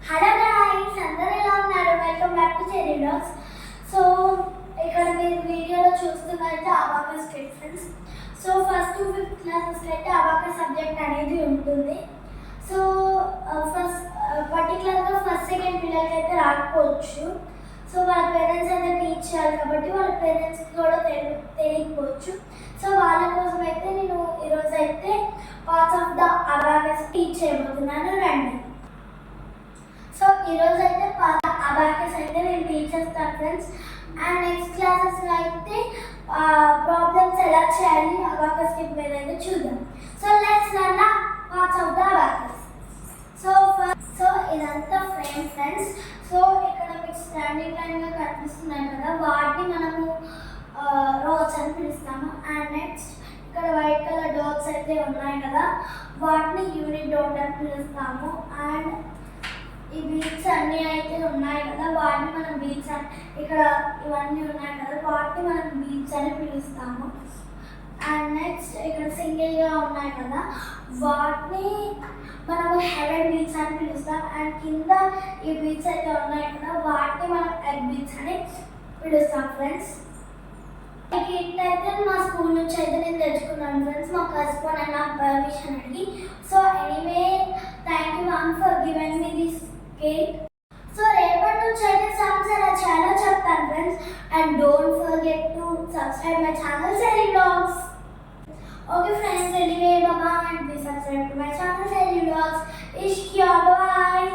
Hello guys, అందరూ ఎలా ఉన్నారు? Welcome back to cherry vlogs. So ఇక్కడ మీరు వీడియోలో చూస్తున్నట్టు abacus friends. So first to fifth క్లాసెస్కి అయితే అబాకస్ సబ్జెక్ట్ అనేది ఉంటుంది. సో పర్టికులర్గా ఫస్ట్ సెకండ్ పిల్లలకి అయితే రాకపోవచ్చు. సో వాళ్ళ పేరెంట్స్ అయితే టీచ్ చేయాలి కాబట్టి వాళ్ళ పేరెంట్స్కి కూడా తెలియకపోవచ్చు. సో వాళ్ళ కోసం అయితే నేను ఈరోజు అయితే parts of the abacus teach చేయబోతున్నాను. రండి. సో ఈరోజు అయితే అబాకస్ అయితే నేను టీచ్ చేస్తాను ఫ్రెండ్స్. అండ్ నెక్స్ట్ క్లాసెస్లో అయితే ప్రాబ్లమ్స్ ఎలా చేయాలి అబాకస్ టిప్ మీద అయితే చూద్దాం. So let's learn the parts of the abacus. So ఇదంతా ఫ్రేమ్ ఫ్రెండ్స్. సో ఇక్కడ మీకు స్టాండింగ్ లైన్గా కనిపిస్తున్నాయి కదా, వాటిని మనము రోడ్స్ అని పిలుస్తాము. అండ్ నెక్స్ట్ ఇక్కడ వైట్ కలర్ డాట్స్ అయితే ఉన్నాయి కదా, వాటిని యూనిట్ డాట్ అని పిలుస్తాము. అండ్ ఈ బీట్స్ అన్నీ అయితే ఉన్నాయి కదా, వాటిని మనం బీట్స్ అని, ఇక్కడ ఇవన్నీ ఉన్నాయి కదా, వాటిని మనం బీట్స్ అని పిలుస్తాము. అండ్ నెక్స్ట్ ఇక్కడ సింగిల్గా ఉన్నాయి కదా, వాటిని మనము హెవెన్ బీట్స్ అని పిలుస్తాం. అండ్ కింద ఈ బీట్స్ అయితే ఉన్నాయి కదా, వాటిని మనం ఎగ్ బీట్స్ అని పిలుస్తాం ఫ్రెండ్స్. ఈ కిట్ అయితే మా స్కూల్ నుంచి అయితే నేను తెచ్చుకున్నాను ఫ్రెండ్స్, మా కస్పాన్ అండ్ నా పర్మిషన్ అడిగి. So anyway thank you ma'am for giving me this kit. So రేపటి నుంచి అయితే సమ్స్ ఎలా చేయాలో చెప్తాను friends. And don't forget to subscribe my channel cherry vlogs. Okay friends, anyway, bye bye and please subscribe to my channel Selly Vlogs. Ishkia, bye.